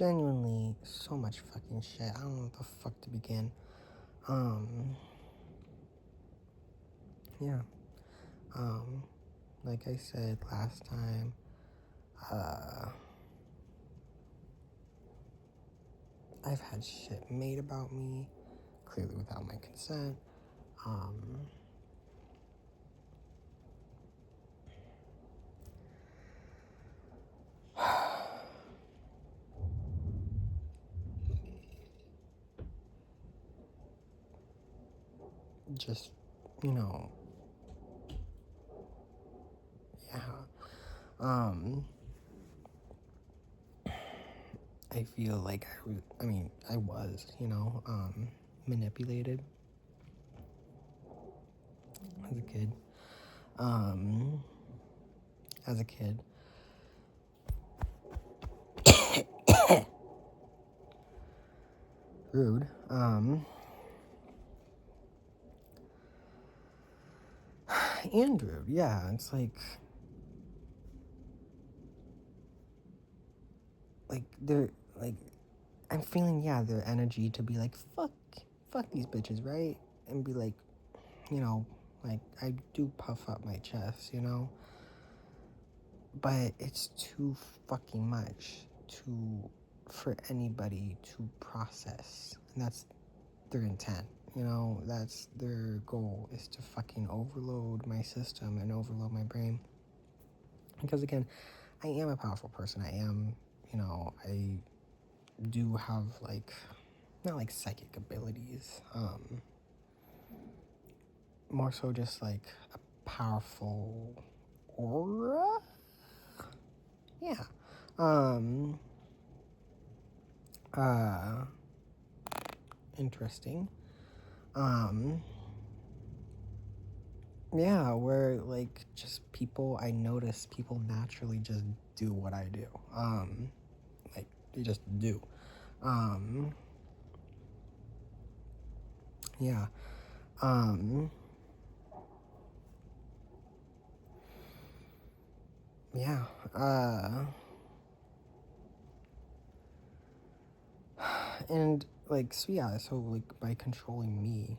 genuinely so much fucking shit. I don't know what the fuck to begin. Yeah. Like I said last time, I've had shit made about me, clearly without my consent. Just, you know, yeah. I feel like I was, manipulated as a kid. As a kid. Rude. And rude, yeah. It's like they're like I'm feeling their energy to be like fuck these bitches, right? And be like, I do puff up my chest, but it's too fucking much for anybody to process, and that's their intent. That's their goal, is to fucking overload my system and overload my brain. Because again, I am a powerful person. I am, I do have not like psychic abilities, more so just like a powerful aura. Yeah. Interesting. Yeah, where just I notice people naturally just do what I do. They just do. Yeah. Yeah. And so by controlling me,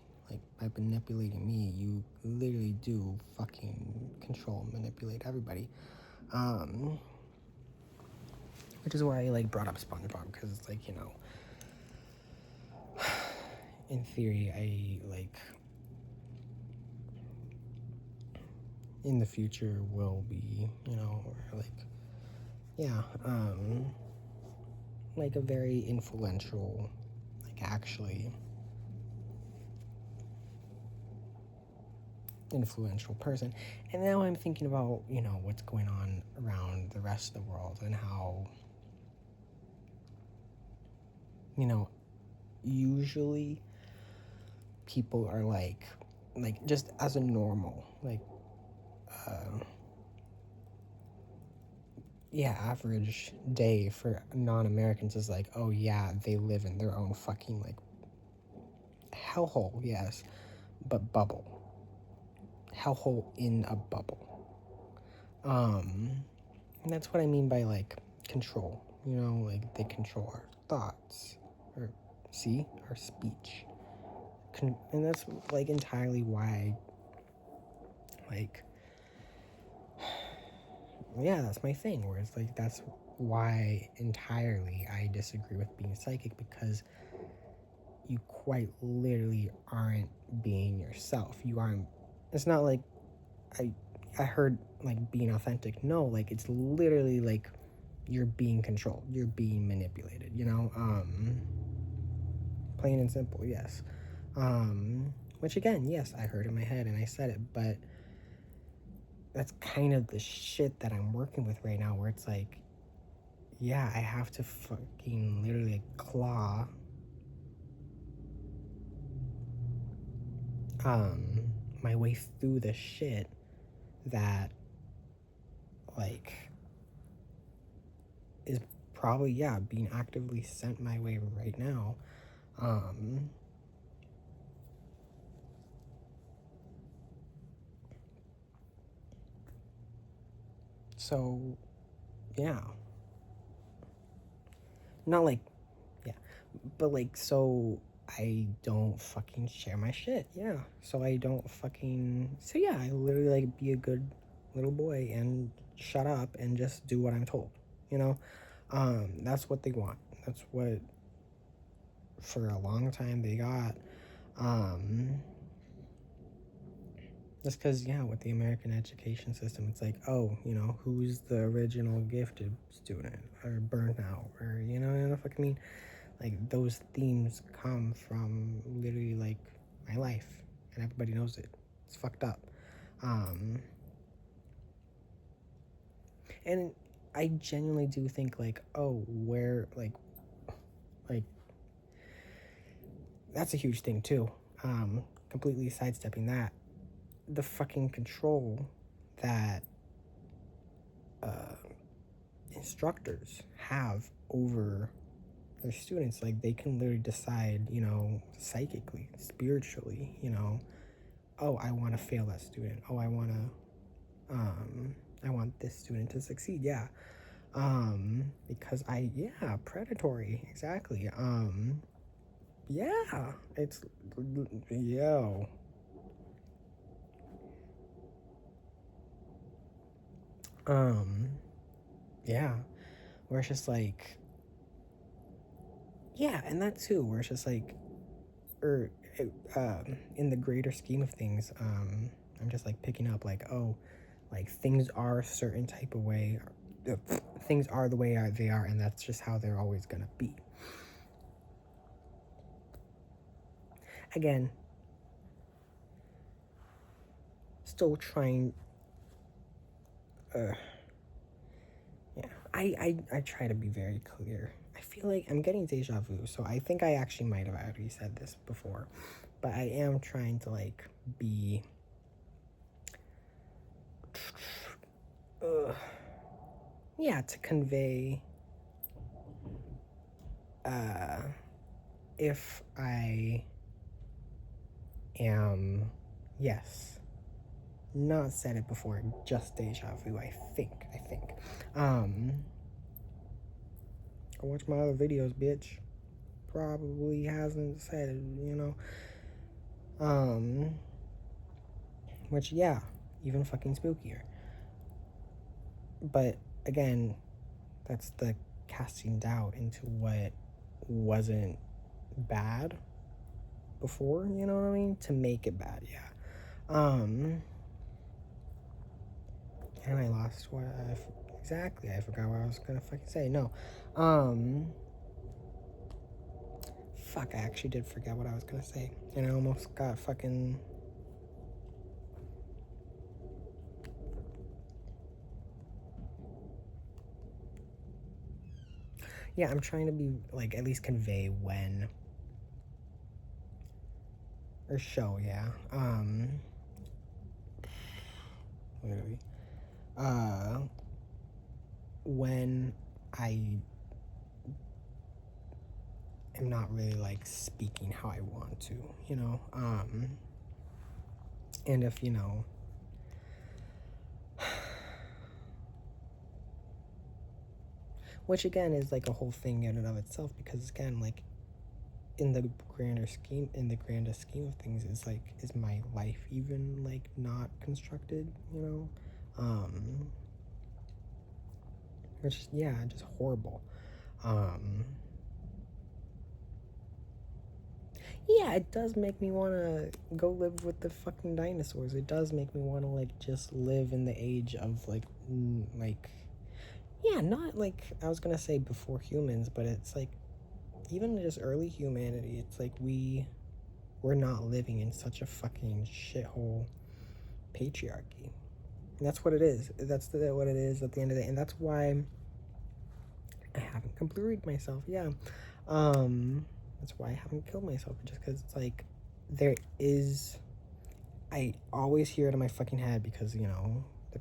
by manipulating me, you literally do fucking control and manipulate everybody. Which is why I brought up SpongeBob, because it's in theory, in the future will be, or a very influential, actually influential person. And now I'm thinking about, what's going on around the rest of the world, and how, usually people are just as a normal, average day for non-Americans is oh yeah, they live in their own fucking hellhole, yes, but bubble. Hellhole in a bubble. And that's what I mean by control. They control our thoughts, or our speech. And that's entirely why that's my thing, where it's that's why entirely I disagree with being psychic, because you quite literally aren't being yourself. You aren't. It's not I heard being authentic. No, it's literally you're being controlled, you're being manipulated, plain and simple. Yes. Which again, yes, I heard in my head and I said it, but that's kind of the shit that I'm working with right now, where it's I have to fucking literally claw my way through the shit that is probably being actively sent my way right now. So yeah, Not like, yeah, but like, so I don't fucking share my shit. Yeah. So I don't fucking, so yeah, I literally like be a good little boy and shut up and just do what I'm told, you know? That's what they want. That's what for a long time they got. Just because, yeah, with the American education system, it's like, oh, you know, who's the original gifted student or burnout or, you know what the fuck I mean? Like, those themes come from literally, like, my life, and everybody knows it. It's fucked up. And I genuinely do think, like, oh, where, like, that's a huge thing, too. Completely sidestepping that. The fucking control that instructors have over their students. Like, they can literally decide, you know, psychically, spiritually, you know, oh, I want to fail that student. Oh, I want this student to succeed. Yeah. Because yeah, predatory. Exactly. Yeah, it's, yo. Um, yeah, where it's just like, yeah, and that too, where it's just like, or in the greater scheme of things, I'm just like picking up like, oh, like things are a certain type of way, things are the way they are, and that's just how they're always gonna be. Again, still trying. Yeah, I try to be very clear. I feel like I'm getting deja vu, so I think I actually might have already said this before, but I am trying to like be. Yeah, to convey if I am, yes, not said it before, just deja vu, I think. I watch my other videos, bitch. Probably hasn't said it, you know. Which, yeah, even fucking spookier. But again, that's the casting doubt into what wasn't bad before, you know what I mean? To make it bad, yeah. And I lost what exactly. I forgot what I was gonna fucking say. No. Fuck, I actually did forget what I was gonna say. And I almost got fucking. Yeah, I'm trying to be, like, at least convey when. Or show, yeah. Literally. When I am not really, like, speaking how I want to, you know? And if, you know. Which, again, is, like, a whole thing in and of itself, because, again, like, in the grandest scheme of things, is my life even like not constructed, you know? Which, yeah, just horrible. Yeah, it does make me want to go live with the fucking dinosaurs. It does make me want to like just live in the age of like, yeah, not like I was gonna say before humans, but it's like even just early humanity. It's like we're not living in such a fucking shithole patriarchy. And that's what it is. What it is at the end of the day. And that's why I haven't completely myself. Yeah. That's why I haven't killed myself. Just because it's like, there is. I always hear it in my fucking head because, you know, the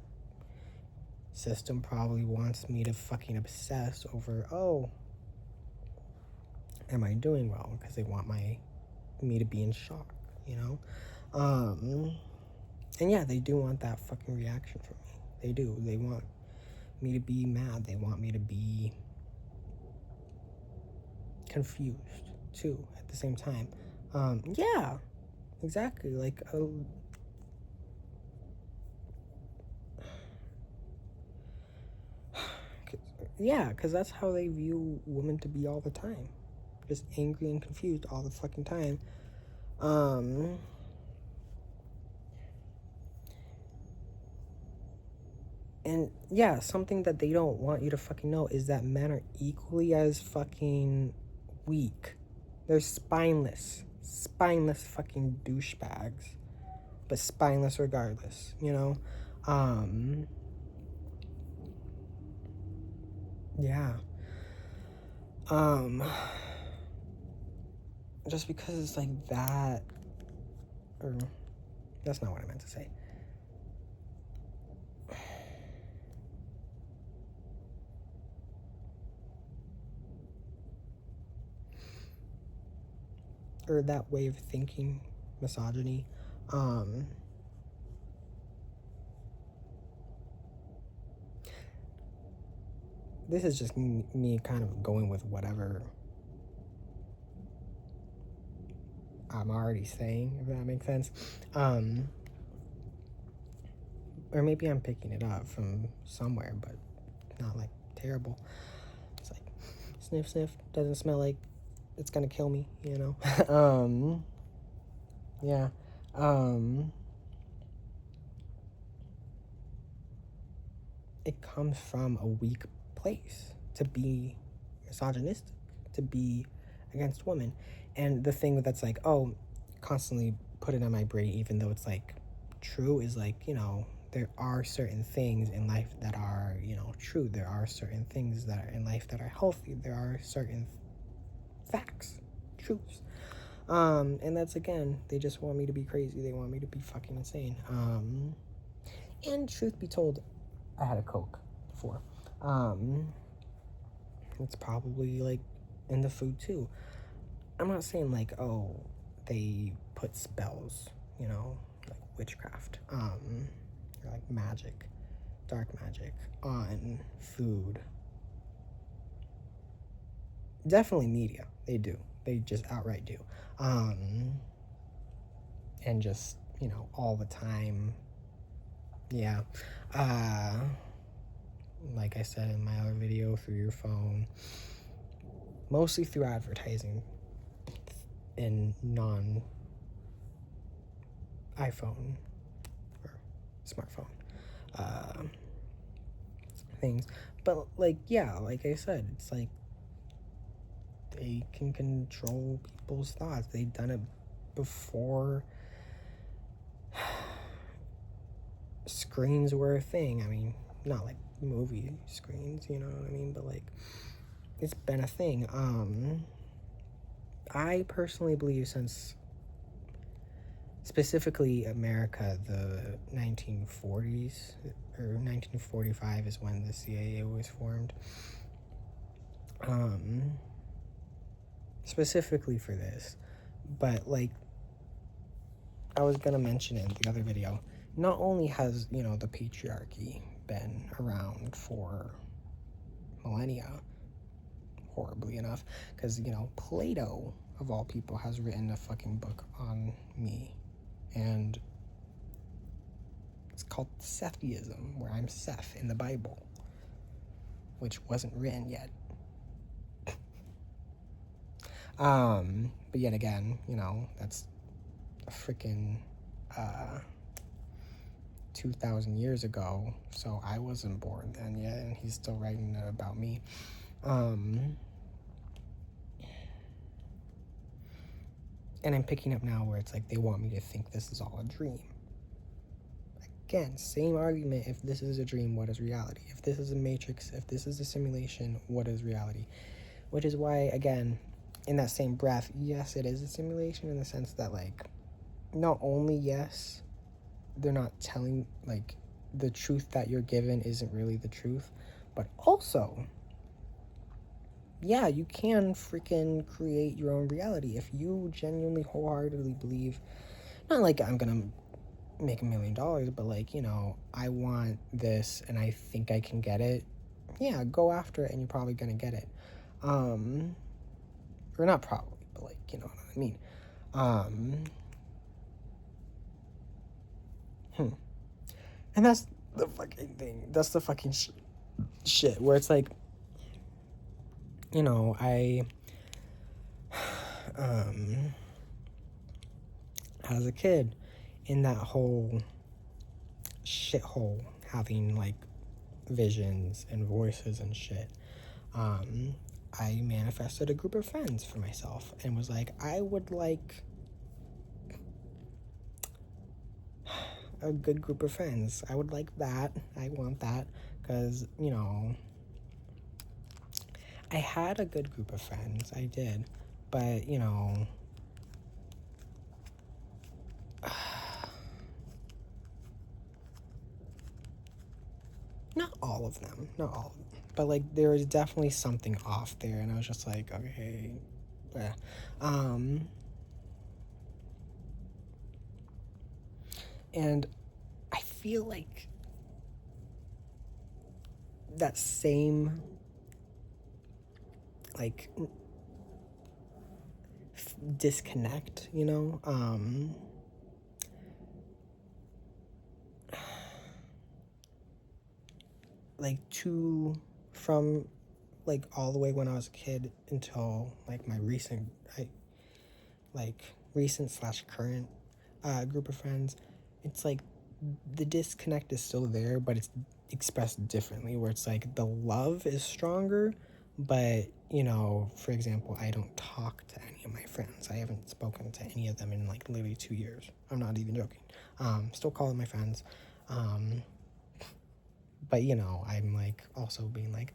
system probably wants me to fucking obsess over, oh, am I doing well? Because they want me to be in shock, you know? And yeah, they do want that fucking reaction from me. They do. They want me to be mad. They want me to be confused too at the same time. Yeah, exactly. Like, yeah, because that's how they view women to be all the time. Just angry and confused all the fucking time. And yeah, something that they don't want you to fucking know is that men are equally as fucking weak. They're spineless. Spineless fucking douchebags. But spineless regardless, you know? Yeah. Just because it's like that, or that's not what I meant to say. Or that way of thinking, misogyny. This is just me kind of going with whatever I'm already saying, if that makes sense. Or maybe I'm picking it up from somewhere, but not like terrible. It's like sniff, sniff, doesn't smell like it's gonna kill me, you know? Yeah. It comes from a weak place to be misogynistic, to be against women. And the thing that's like, oh, constantly put it on my brain, even though it's like true, is like, you know, there are certain things in life that are, you know, true. There are certain things that are in life that are healthy. There are certain facts, truths. And that's, again, they just want me to be crazy. They want me to be fucking insane. And truth be told, I had a Coke before. It's probably like in the food too. I'm not saying like, oh, they put spells, you know, like witchcraft, or like magic, dark magic on food. Definitely media, they do. They just outright do. And just, you know, all the time. Yeah. Like I said in my other video, through your phone, mostly through advertising in non iPhone or smartphone things. But like, yeah, like I said, it's like they can control people's thoughts. They've done it before screens were a thing. I mean, not like movie screens, you know what I mean, but like it's been a thing. I personally believe, since specifically America, the 1940s or 1945 is when the CIA was formed. Specifically for this, but like I was gonna mention in the other video, not only has, you know, the patriarchy been around for millennia, horribly enough, because, you know, Plato, of all people, has written a fucking book on me, and it's called Sethism, where I'm Seth in the Bible, which wasn't written yet. But yet again, you know, that's a freaking 2,000 years ago, so I wasn't born then yet, and he's still writing it about me. And I'm picking up now where it's like they want me to think this is all a dream. Again, same argument. If this is a dream, what is reality? If this is a matrix, if this is a simulation, what is reality? Which is why, again, in that same breath, yes, it is a simulation in the sense that, like, not only, yes, they're not telling, like, the truth that you're given isn't really the truth, but also, yeah, you can freaking create your own reality if you genuinely, wholeheartedly believe, not like I'm gonna make $1 million, but like, you know, I want this and I think I can get it. Yeah, go after it and you're probably gonna get it. Or not probably, but like, you know what I mean. And that's the fucking thing. That's the fucking shit where it's like, you know, as a kid, in that whole shithole, having like visions and voices and shit, I manifested a group of friends for myself and was like, I would like a good group of friends. I would like that. I want that. Because, you know, I had a good group of friends. I did. But, you know, not all of them. Not all of them. But, like, there was definitely something off there. And I was just like, okay. Yeah. And I feel like that same, like, disconnect, you know? Like, from, like, all the way when I was a kid until, like, my recent slash current group of friends, it's like the disconnect is still there, but it's expressed differently, where it's like the love is stronger, but, you know, for example, I don't talk to any of my friends. I haven't spoken to any of them in like literally 2 years. I'm not even joking. Still calling my friends, but, you know, I'm like also being like,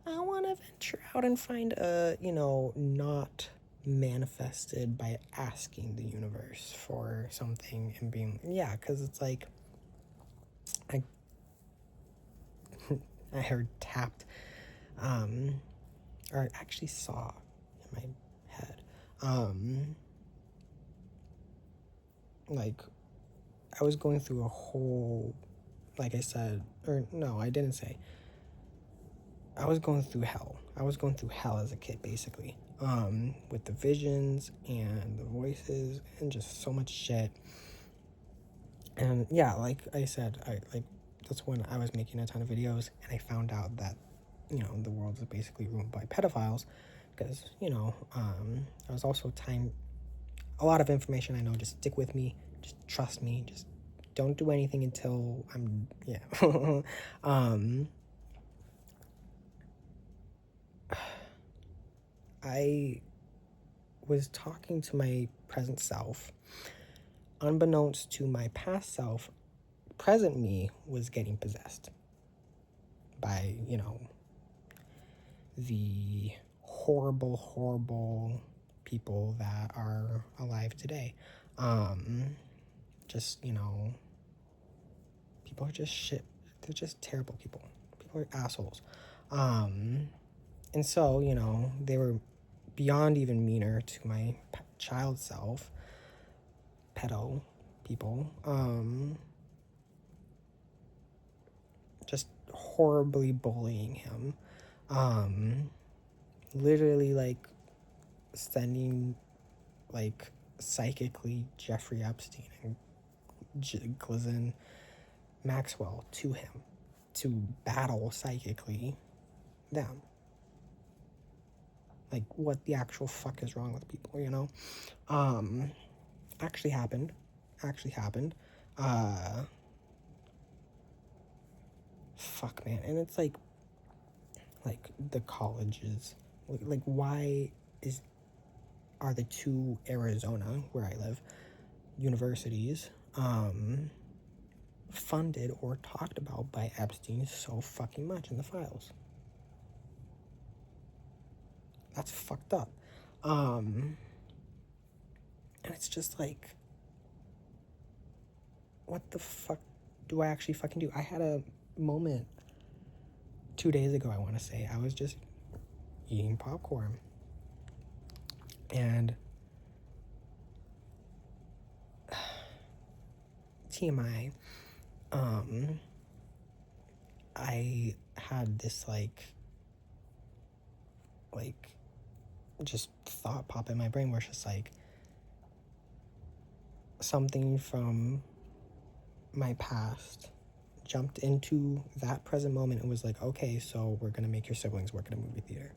I want to venture out and find a, you know, not manifested by asking the universe for something and being, yeah, because it's like, I I heard tapped, or I actually saw in my head, like, I was going through a whole, like I said, or no, I didn't say, I was going through hell. I was going through hell as a kid, basically, with the visions and the voices and just so much shit. And yeah, like I said, that's when I was making a ton of videos, and I found out that, you know, the world is basically ruled by pedophiles, because, you know, I was also a lot of information I know, just stick with me, just trust me, just don't do anything until I'm, yeah. I was talking to my present self. Unbeknownst to my past self, present me was getting possessed by, you know, the horrible, horrible people that are alive today. Just, you know, people are just shit. They're just terrible people. People are assholes. And so, you know, they were beyond even meaner to my child self, pedo people, just horribly bullying him, literally, like, sending, like, psychically Jeffrey Epstein and Ghislaine Maxwell to him to battle psychically them. Like, what the actual fuck is wrong with people, you know? Actually happened. Fuck, man. And it's like the colleges, like, why are the two Arizona, where I live, universities, funded or talked about by Epstein so fucking much in the files? That's fucked up. And it's just like, what the fuck do I actually fucking do? I had a moment 2 days ago, I want to say. I was just eating popcorn, and TMI, I had this like just thought pop in my brain where it's just like something from my past jumped into that present moment and was like, okay, so we're gonna make your siblings work at a movie theater.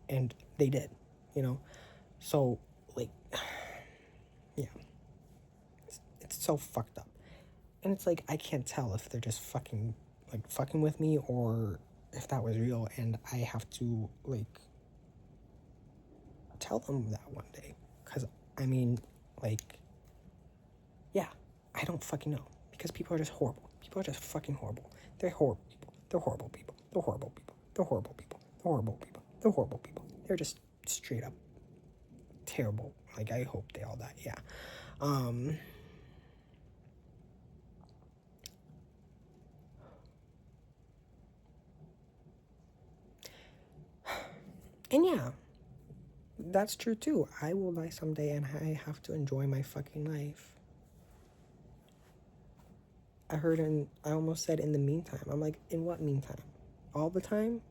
And they did, you know? So, like, yeah. It's so fucked up. And it's like, I can't tell if they're just fucking with me or if that was real, and I have to, like, tell them that one day. Because, I mean, like, yeah, I don't fucking know. Because people are just horrible. People are just fucking horrible. They're horrible people. They're horrible people. They're horrible people. They're horrible people. They're horrible people. They're horrible people. They're just straight up terrible. Like, I hope they all die. Yeah. And yeah, that's true too. I will die someday and I have to enjoy my fucking life. I almost said in the meantime. I'm like, in what meantime? All the time?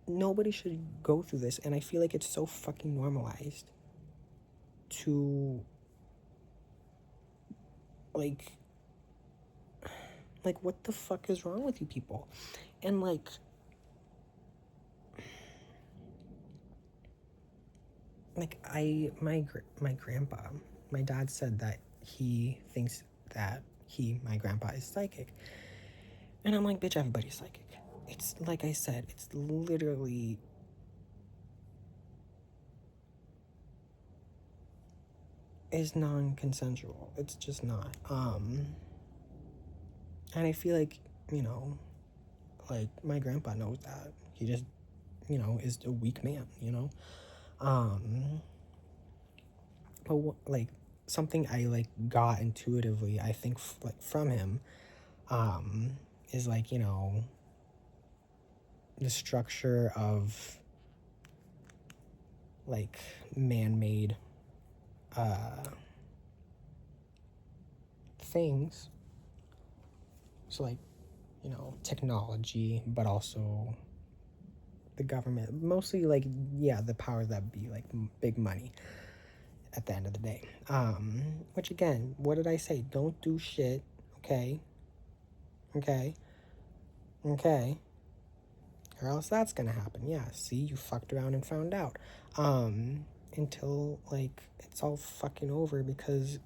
Nobody should go through this, and I feel like it's so fucking normalized to, like, what the fuck is wrong with you people? And, like, my grandpa, my dad said that he thinks that my grandpa is psychic. And I'm like, bitch, everybody's psychic. It's, like I said, it's literally is non-consensual. It's just not. And I feel like, like, my grandpa knows that. He just, is a weak man, But, like, something I, like, got intuitively, I think, like, from him, is, like, the structure of, like, man-made, things. So, like, technology, but also the government. Mostly, like, yeah, the powers that be, like, big money at the end of the day. Which, again, what did I say? Don't do shit, okay? Okay? Okay? Or else that's gonna happen. Yeah, see, you fucked around and found out. Until, like, it's all fucking over because,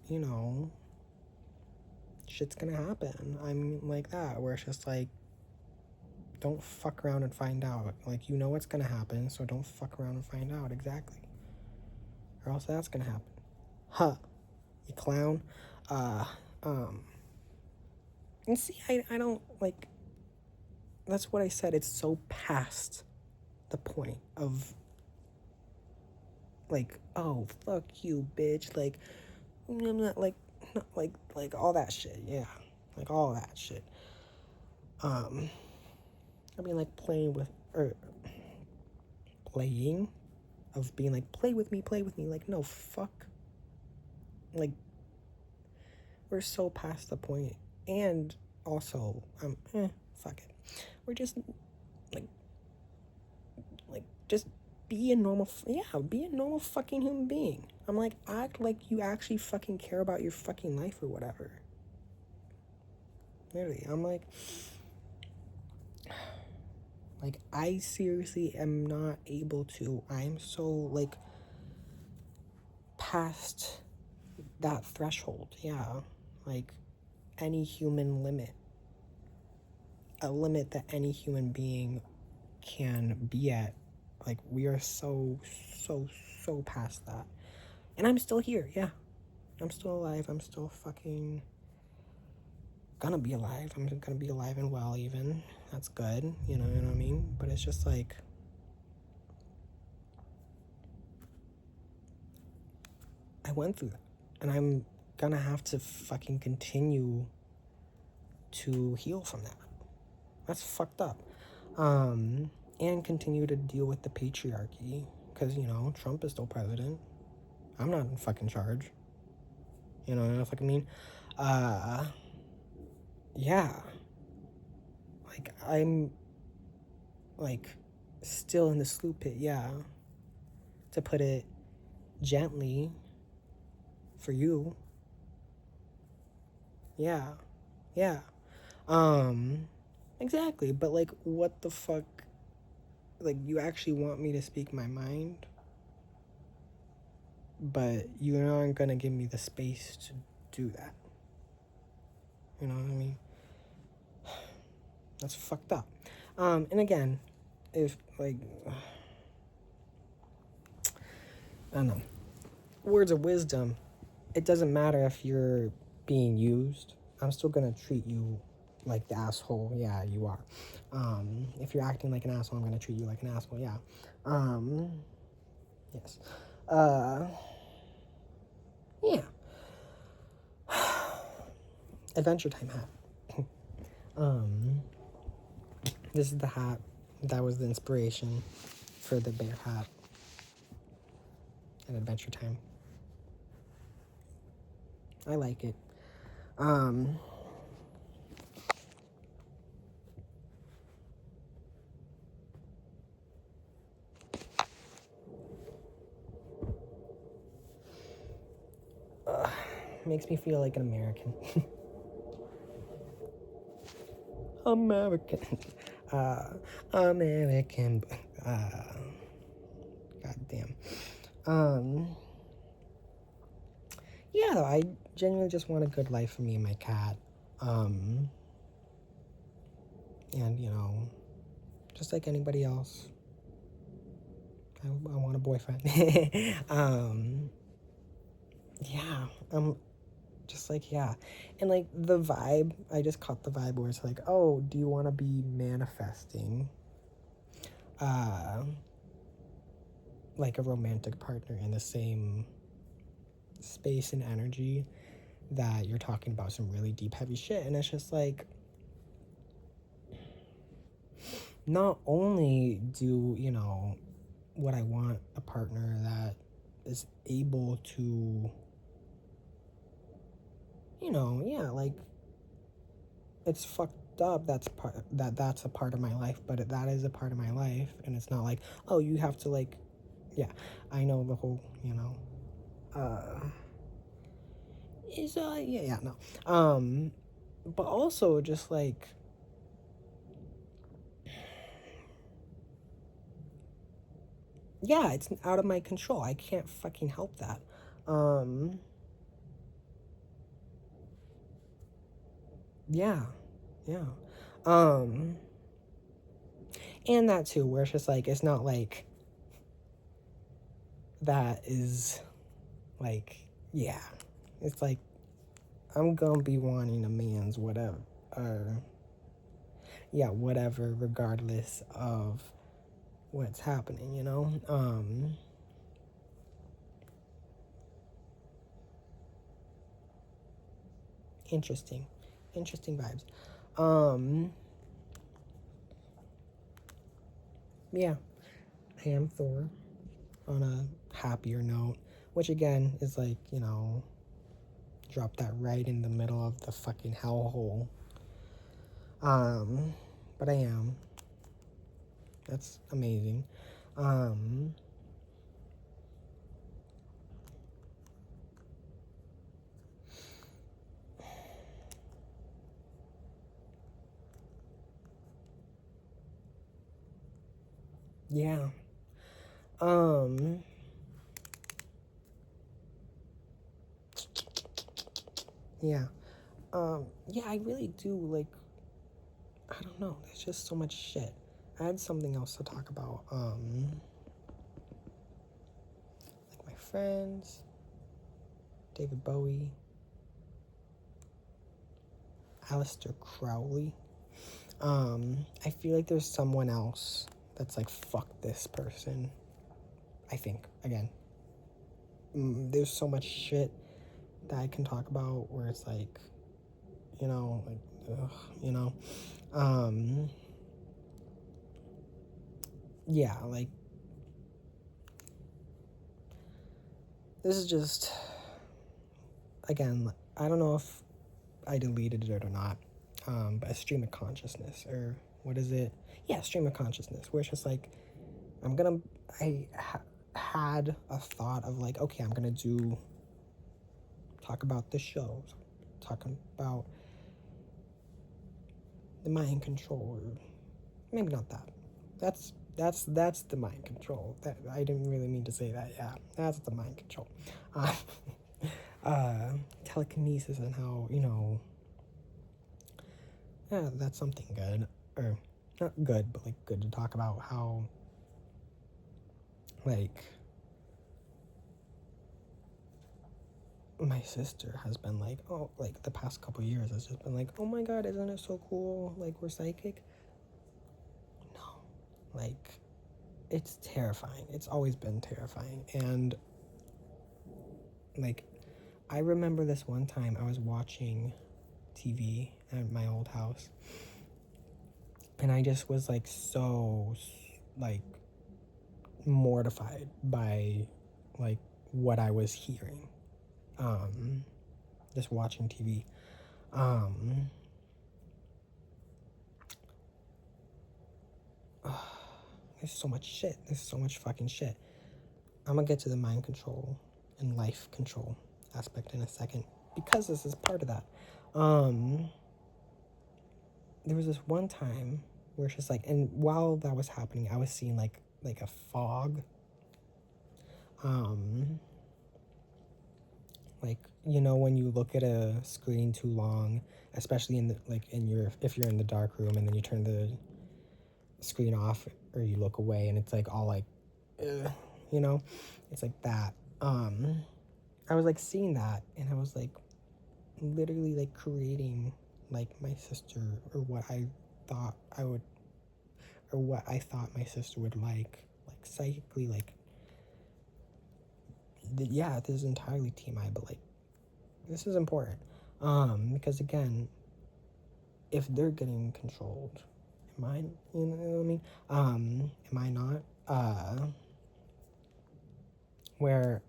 shit's gonna happen. I'm like that, where it's just like, don't fuck around and find out. Like, what's gonna happen, so don't fuck around and find out exactly. Or else that's gonna happen. Huh. You clown. And see, I don't, like, that's what I said. It's so past the point of, like, oh, fuck you, bitch. Like, I'm not, like, all that shit. Yeah. Like, all that shit. I mean, like, playing, of being like, play with me. Like, no, fuck. Like, we're so past the point. And also, fuck it. We're just, like, just be a normal, be a normal fucking human being. I'm like, act like you actually fucking care about your fucking life or whatever. Literally, I'm like, I seriously am not able to. I'm so, like, past that threshold. Yeah. Like, any human limit. A limit that any human being can be at. Like, we are so past that. And I'm still here, yeah. I'm still alive. I'm still fucking gonna be alive. I'm gonna be alive and well, even. That's good, you know what I mean? But it's just like, I went through that. And I'm gonna have to fucking continue to heal from that. That's fucked up. And continue to deal with the patriarchy. Because, Trump is still president. I'm not in fucking charge. You know what I mean? Yeah. like, I'm, like, still in the sloop pit, yeah, to put it gently, for you. Yeah, yeah. Exactly, but, like, what the fuck, like, you actually want me to speak my mind, but you aren't gonna give me the space to do that. You know what I mean? That's fucked up. And again, if, like, I don't know, words of wisdom, it doesn't matter if you're being used. I'm still gonna treat you like the asshole. Yeah, you are. If you're acting like an asshole, I'm gonna treat you like an asshole. Yeah. Yes. Yeah. Adventure Time hat. This is the hat that was the inspiration for the bear hat at Adventure Time. I like it. Makes me feel like an American. American. American. Goddamn. Yeah, though, I genuinely just want a good life for me and my cat. And, you know, just like anybody else, I want a boyfriend. Yeah, just like, yeah. And, like, the vibe, I just caught the vibe where it's like, oh, do you want to be manifesting, like, a romantic partner in the same space and energy that you're talking about some really deep, heavy shit? And it's just like, not only do, you know, what I want a partner that is able to, you know, yeah, like, it's fucked up that's a part of my life, but that is a part of my life, and it's not like, oh, you have to, like, yeah, I know the whole, you know, yeah, no, but also just like, yeah, it's out of my control. I can't fucking help that. Yeah, yeah. And that too, where it's just like, it's not like that is like, yeah, it's like, I'm gonna be wanting a man's whatever, yeah, whatever, regardless of what's happening, you know? Interesting. Interesting vibes. Yeah, I am Thor on a happier note, which again is like, you know, drop that right in the middle of the fucking hellhole. But I am. That's amazing. Yeah. Um, yeah. Yeah, I really do, like, I don't know, there's just so much shit. I had something else to talk about. Like my friends, David Bowie, Aleister Crowley. I feel like there's someone else that's like, fuck this person. I think, again, there's so much shit that I can talk about where it's like, you know, like, ugh, you know, yeah, like, this is just, again, I don't know if I deleted it or not. but a stream of consciousness, or what is it? Yeah, stream of consciousness, where it's just like, had a thought of like, okay, I'm gonna talk about the show, talking about the mind control, or maybe not that. That's the mind control. That I didn't really mean to say that. Yeah, that's the mind control. Telekinesis, and how, yeah, that's something good, or not good, but like good to talk about. How, like, my sister has been like, oh, like the past couple years has just been like, oh my god, isn't it so cool? Like, we're psychic. No, like, it's terrifying. It's always been terrifying. And like, I remember this one time I was watching TV at my old house, and I just was like so like mortified by like what I was hearing, just watching TV. There's so much shit. There's so much fucking shit. I'm gonna get to the mind control and life control aspect in a second, because this is part of that. There was this one time where it's just like, and while that was happening, I was seeing like a fog. Like, when you look at a screen too long, especially if you're in the dark room, and then you turn the screen off, or you look away, and it's like all like, it's like that. I was like seeing that, and I was like literally like creating like my sister, or what I thought my sister would like psychically, like, yeah, this is entirely TMI, but like, this is important, because again, if they're getting controlled, am I, you know what I mean? Am I not? Where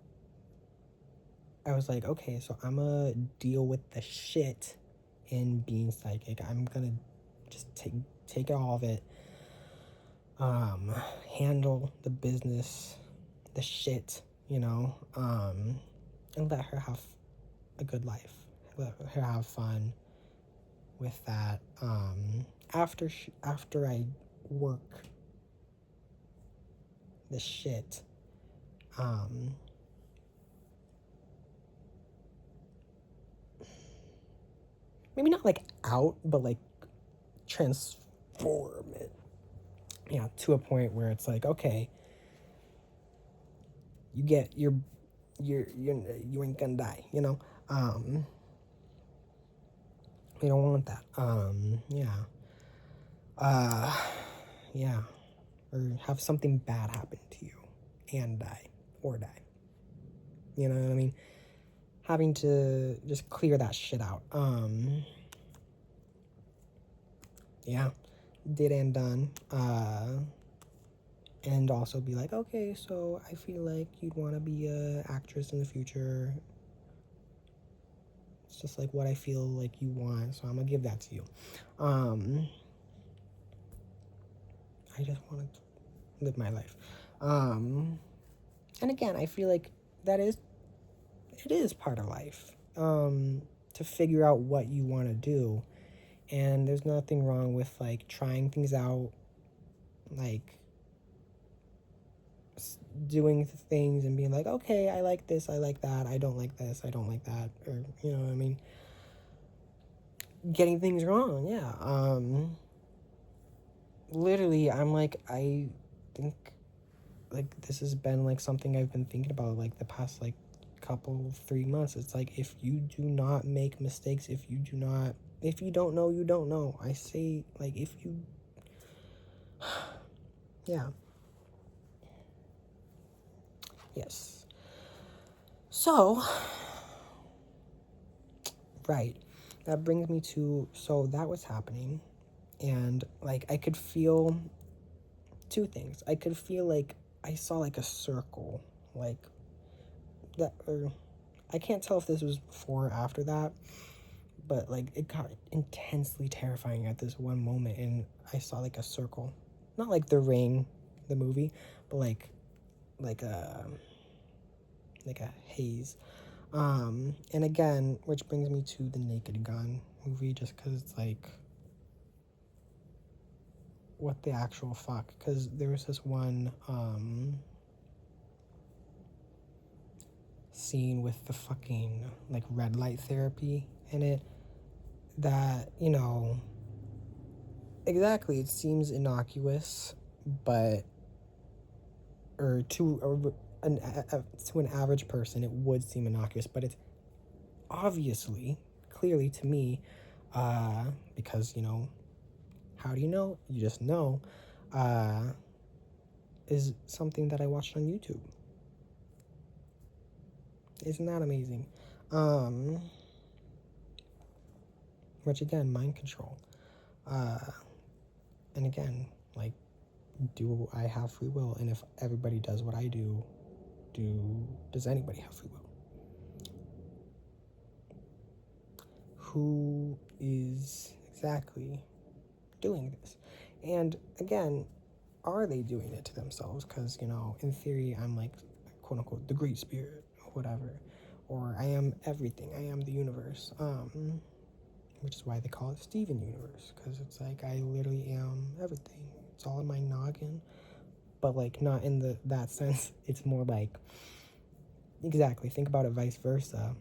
I was like, okay, so I'm gonna deal with the shit in being psychic. I'm gonna just take all of it, handle the business, the shit, and let her have a good life, let her have fun with that. After I work the shit, maybe not like out, but like transform it, yeah, to a point where it's like, okay, you ain't gonna die, we don't want that. Yeah, or have something bad happen to you and die, or die, you know what I mean? Having to just clear that shit out. Yeah, did and done. And also be like, okay, so I feel like you'd want to be a actress in the future. It's just like what I feel like you want, so I'm gonna give that to you. I just want to live my life. And again, I feel like it is part of life, to figure out what you want to do. And there's nothing wrong with like trying things out, like doing things and being like, okay, I like this, I like that, I don't like this, I don't like that, or you know what I mean, getting things wrong. Yeah. Literally, I'm like, I think like this has been like something I've been thinking about like the past like 3 months. It's like, if you do not make mistakes, if you don't know, you don't know. I say, like, if you yeah. Yes. So, right. That brings me to, so that was happening, and like I could feel two things. I could feel like I saw like a circle, like that, or I can't tell if this was before or after that, But like it got intensely terrifying at this one moment, and I saw like a circle, not like The Ring, the movie, but like a haze. And again, which brings me to the Naked Gun movie, just because it's like, what the actual fuck? Because there was this one scene with the fucking like red light therapy in it that, you know, exactly, it seems innocuous, but or to an average person it would seem innocuous, but it's obviously, clearly to me, because, you know, how do you know? You just know, is something that I watched on YouTube. Isn't that amazing? Which again, mind control. And again, like, do I have free will? And if everybody does what I do, does anybody have free will? Who is exactly doing this? And again, are they doing it to themselves? Because, you know, in theory, I'm like, quote unquote, the great spirit, or whatever, or I am everything, I am the universe, which is why they call it Steven Universe, because it's like I literally am everything. It's all in my noggin, but like not in that sense. It's more like, exactly, think about it vice versa,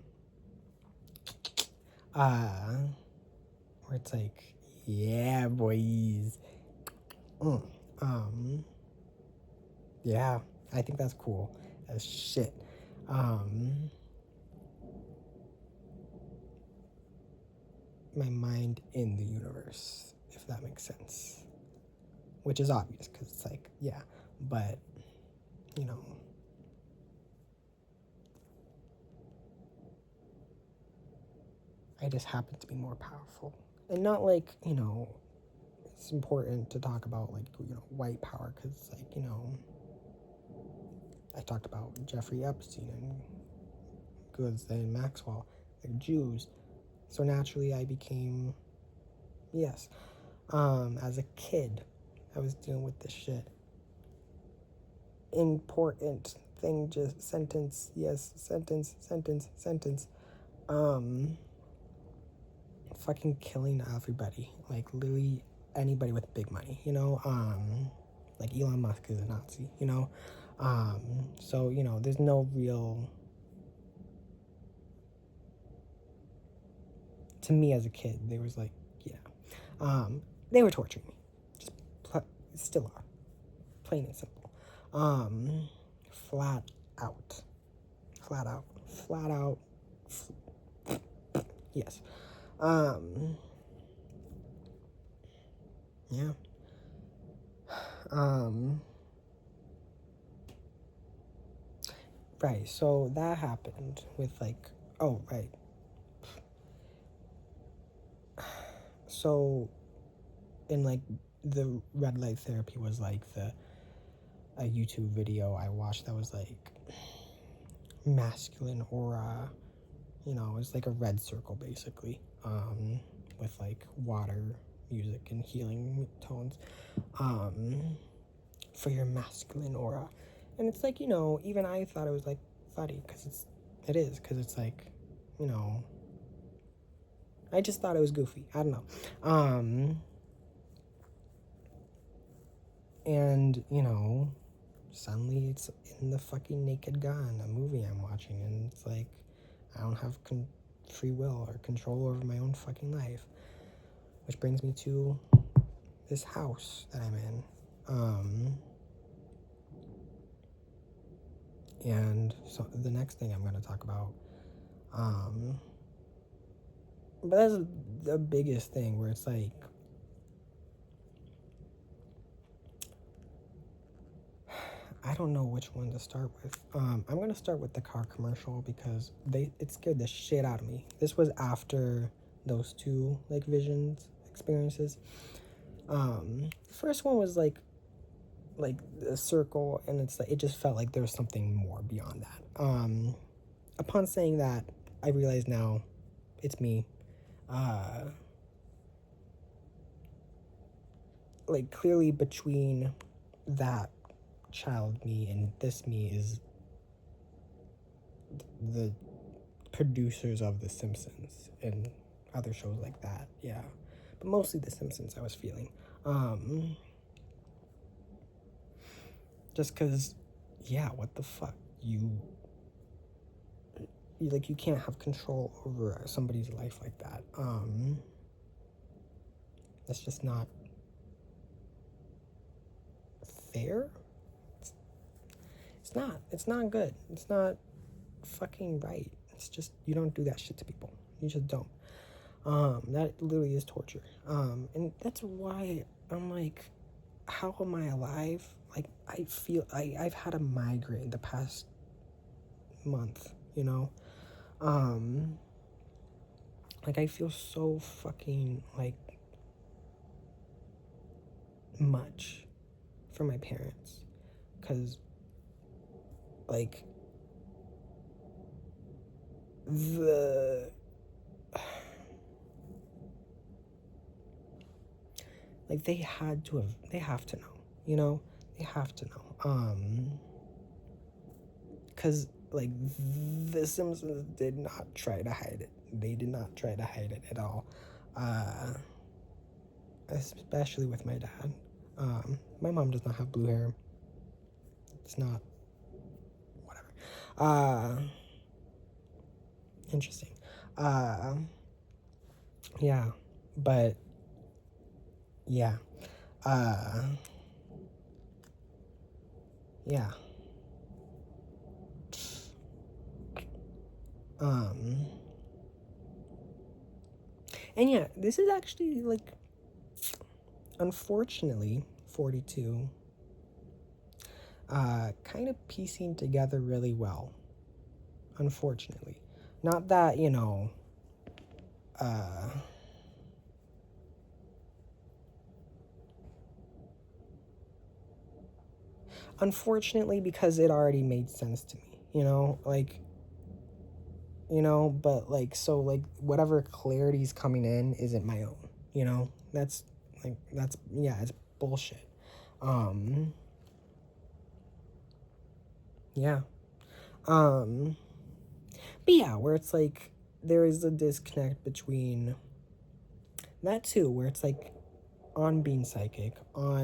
where it's like, yeah, boys. Yeah, I think that's cool as shit. My mind in the universe, if that makes sense, which is obvious because it's like, yeah, but, you know, I just happen to be more powerful. And not like, you know, it's important to talk about like, you know, white power, because it's like, you know, I talked about Jeffrey Epstein and Ghislaine Maxwell, like Jews. So naturally I became, yes, as a kid, I was dealing with this shit. Important thing, just sentence, yes, sentence. Fucking killing everybody, like literally anybody with big money, you know, like Elon Musk is a Nazi, you know, so, you know, there's no real, to me as a kid, there was like, yeah, they were torturing me, just still are, plain and simple, flat out, yes, yeah, right, so that happened with like, oh, right, so in like the red light therapy was like a YouTube video I watched that was like masculine aura, you know, it's like a red circle basically, with like water, music, and healing tones, for your masculine aura. And it's like, you know, even I thought it was like funny, because it is, because it's like, you know, I just thought it was goofy, I don't know, and, you know, suddenly it's in the fucking Naked Gun, a movie I'm watching, and it's like, I don't have free will or control over my own fucking life. Which brings me to this house that I'm in. And so the next thing I'm going to talk about, but that's the biggest thing, where it's like, I don't know which one to start with. I'm going to start with the car commercial, because it scared the shit out of me. This was after those two like visions experiences. First one was like a circle, and it's like, it just felt like there was something more beyond that. Upon saying that, I realize now it's me. Like, clearly between that child me and this me is the producers of The Simpsons and other shows like that, yeah. But mostly The Simpsons I was feeling. Just because, yeah, what the fuck? You can't have control over somebody's life like that. That's just not fair. It's not good. It's not fucking right. It's just, you don't do that shit to people. You just don't. That literally is torture. And that's why I'm like, how am I alive? Like, I feel I've had a migraine the past month, you know? Like, I feel so fucking, like, much for my parents. Because, like, the... Like, they have to know, you know? They have to know. Because, like, The Simpsons did not try to hide it. They did not try to hide it at all. Especially with my dad. My mom does not have blue hair. It's not, whatever. Interesting. Yeah, but yeah. Yeah. And yeah, this is actually, like, unfortunately, 42, kind of piecing together really well. Unfortunately. Not that, you know, unfortunately, because it already made sense to me, you know, like, you know, but, like, so, like, whatever clarity's coming in isn't my own, you know? That's, like, yeah, it's bullshit. Yeah. But yeah, where it's like, there is a disconnect between that too, where it's like, on being psychic, on